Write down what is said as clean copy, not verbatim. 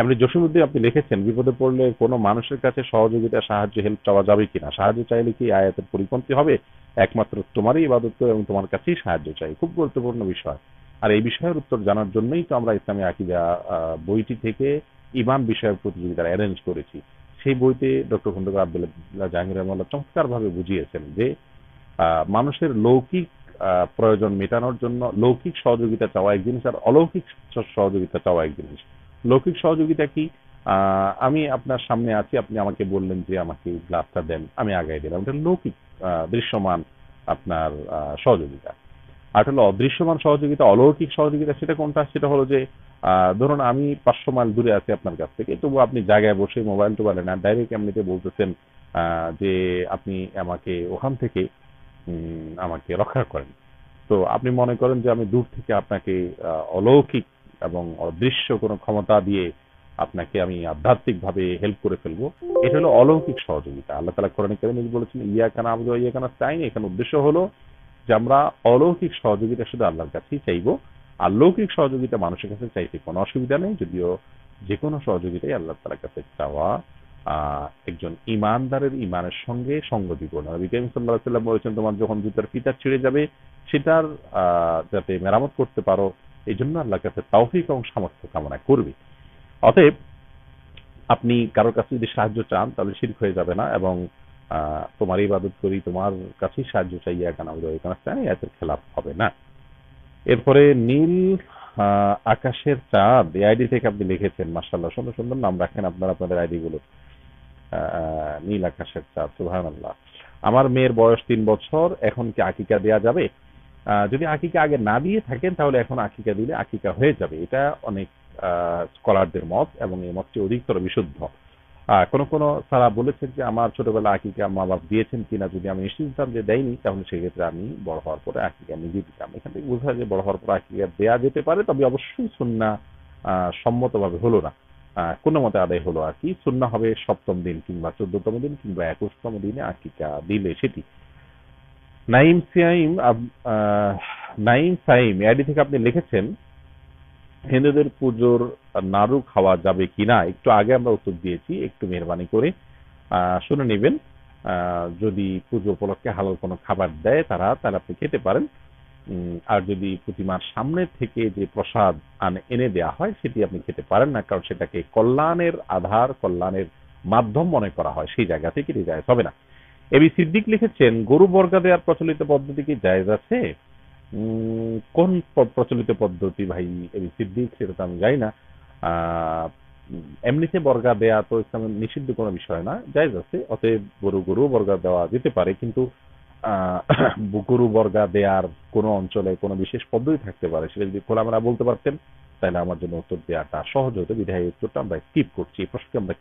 এমনি জসীমউদ্দিন আপনি লিখেছেন, বিপদে পড়লে কোনো মানুষের কাছে সহযোগিতা, সাহায্য, হেল্প চাওয়া যাবে কিনা? সাহায্য চাইলে কি আয়াতের পরিপন্থী হবে? একমাত্র তোমারই ইবাদত করে এবং তোমার কাছেই সাহায্য চাই। খুব গুরুত্বপূর্ণ বিষয়। আর এই বিষয়ের উত্তর জানার জন্যই তো আমরা ইসলামী আকীদা বইটি থেকে ঈমান বিষয়ক প্রতিযোগিতার অ্যারেঞ্জ করেছি। সেই বইতে ডক্টর খন্দকার আব্দুল্লাহ জাহাঙ্গীর রহমাল্লাহ চমৎকারভাবে বুঝিয়েছেন যে মানুষের লৌকিক প্রয়োজন মেটানোর জন্য লৌকিক সহযোগিতা চাওয়া এক জিনিস, আর অলৌকিক সহযোগিতা চাওয়া এক জিনিস। লৌকিক সহযোগিতা কি? আমি আপনার সামনে আছি, আপনি আমাকে বললেন যে আমাকে গ্লাসটা দেন, আমি আগায় দিলাম, এটা লৌকিক দৃশ্যমান আপনার সহযোগিতা। আর হলো অদৃশ্যমান সহযোগিতা, অলৌকিক সহযোগিতা। সেটা কোনটা? সেটা হলো যে ধরুন আমি 500 মাইল দূরে আছি আপনার কাছ থেকে, তবু আপনি জায়গায় বসে মোবাইল টোবাইলে না, ডাইরেক্ট এমনিতে বলতেছেন যে আপনি আমাকে ওখান থেকে আমাকে রক্ষা করেন। তো আপনি মনে করেন যে আমি দূর থেকে আপনাকে অলৌকিক এবং অদৃশ্য কোনো ক্ষমতা দিয়ে আপনাকে আমি আধ্যাত্মিকভাবে হেল্প করে ফেলবো। এটা হলো অলৌকিক সহযোগিতা। আল্লাহ তাআলা কোরআনে কারিমে বলেছেন, ইয়াকা না'বুদু ওয়া ইয়াকা নাস্তাঈন। এখানে উদ্দেশ্য হলো যে আমরা অলৌকিক সহযোগিতা শুধু আল্লাহর কাছেই চাইবো। আর লৌকিক সহযোগিতা মানুষের কাছে চাইতে কোনো অসুবিধা নেই, যদিও যে কোনো সহযোগিতাই আল্লাহ তাআলার কাছে চাওয়া একজন ঈমানদারের ঈমানের সঙ্গে সঙ্গতিপূর্ণ। নবী করিম সাল্লাল্লাহু আলাইহি ওয়াসাল্লাম বলেছেন, তোমার যখন জুতার ফিতা ছিঁড়ে যাবে সেটার যাতে মেরামত করতে পারো, এই জন্য আল্লাহর কাছে তৌফিক এবং সামর্থ্য কামনা করবে। অতএব আপনি কারোর কাছে যদি সাহায্য চান তাহলে শিরক হয়ে যাবে না, এবং তোমার ইবাদত করি, তোমার কাছেই সাহায্য চাই, ইয়াকা না'বুদু ওয়া ইয়াকা নাস্তাঈন, এর খেলাফ হবে না। এরপরে নীল আকাশের চাঁদ, এই আইডি থেকে আপনি লিখেছেন, মাশাআল্লাহ, সুন্দর সুন্দর নাম রাখেন আপনারা আপনাদের আইডি গুলো। নীল আকাশের চাঁদ, সুবহানাল্লাহ। আমার মেয়ের বয়স 3 বছর, এখন কি আকিকা দেয়া যাবে? যদি আকিকা আগে না দিয়ে থাকেন তাহলে এখন আকিকা দিলে আকিকা হয়ে যাবে। এটা অনেক স্কলারদের মত, এবং এই মতটি অধিকতর বিশুদ্ধ। কোন কোন সারা বলেছেন যে আমার ছোটবেলা আকিকা মা বাপ দিয়েছেন কিনা, যদি আমি নিশ্চিত হতাম যে দেয়নি তাহলে সেক্ষেত্রে আমি বড় হওয়ার পরে আকিকা নিজে দিতাম। এখান থেকে বোঝা যায় বড় হওয়ার পর আকিকা দেয়া যেতে পারে, তবে অবশ্যই সুন্নাহ সম্মতভাবে হলো না, কোনো মতে আদায় হলো আর কি। সুন্নাহ হবে 7ম দিন কিংবা 14তম দিন কিংবা 21তম দিনে আকিকা দিলে সেটি। নাইম সাইম নাইম সাইম আইডি থেকে আপনি লিখেছেন, হিন্দুদের পুজোর নাড়ু খাওয়া যাবে কিনা? একটু আগে আমরা উত্তর দিয়েছি, একটু মেহরবানি করে শুনে নেবেন। যদি পুজো উপলক্ষে হালাল কোনো খাবার দেয় তাহলে আপনি খেতে পারেন। আর যদি প্রতিমার সামনে থেকে যে প্রসাদ এনে দেয়া হয় সেটি আপনি খেতে পারেন না, কারণ সেটাকে কল্যাণের আধার, কল্যাণের মাধ্যম মনে করা হয়, সেই জায়গা থেকে এটি জায়েজ হবে না। এবি সিদ্দিক লিখেছেন, গরু বর্গা দেওয়ার প্রচলিত পদ্ধতি কি জায়েজ আছে? কোন প্রচলিত পদ্ধতি ভাই এবি সিদ্দিক, সেটা তো আমি জানি না। এমনিতে বর্গা দেয়া তো ইসলামের নিষিদ্ধ কোনো বিষয় না, জায়েজ আছে। অতএব গরু বর্গা দেওয়া যেতে পারে, কিন্তু গরু বর্গা দেওয়ার কোনো অঞ্চলে কোনো বিশেষ পদ্ধতি থাকতে পারে, সেটা যদি খোলামেলা বলতে পারতেন তাহলে আমার জন্য উত্তর দেওয়াটা সহজ হতো। বিধায় উত্তরটা আমরা স্কিপ করছি, এই প্রশ্নকে আমরা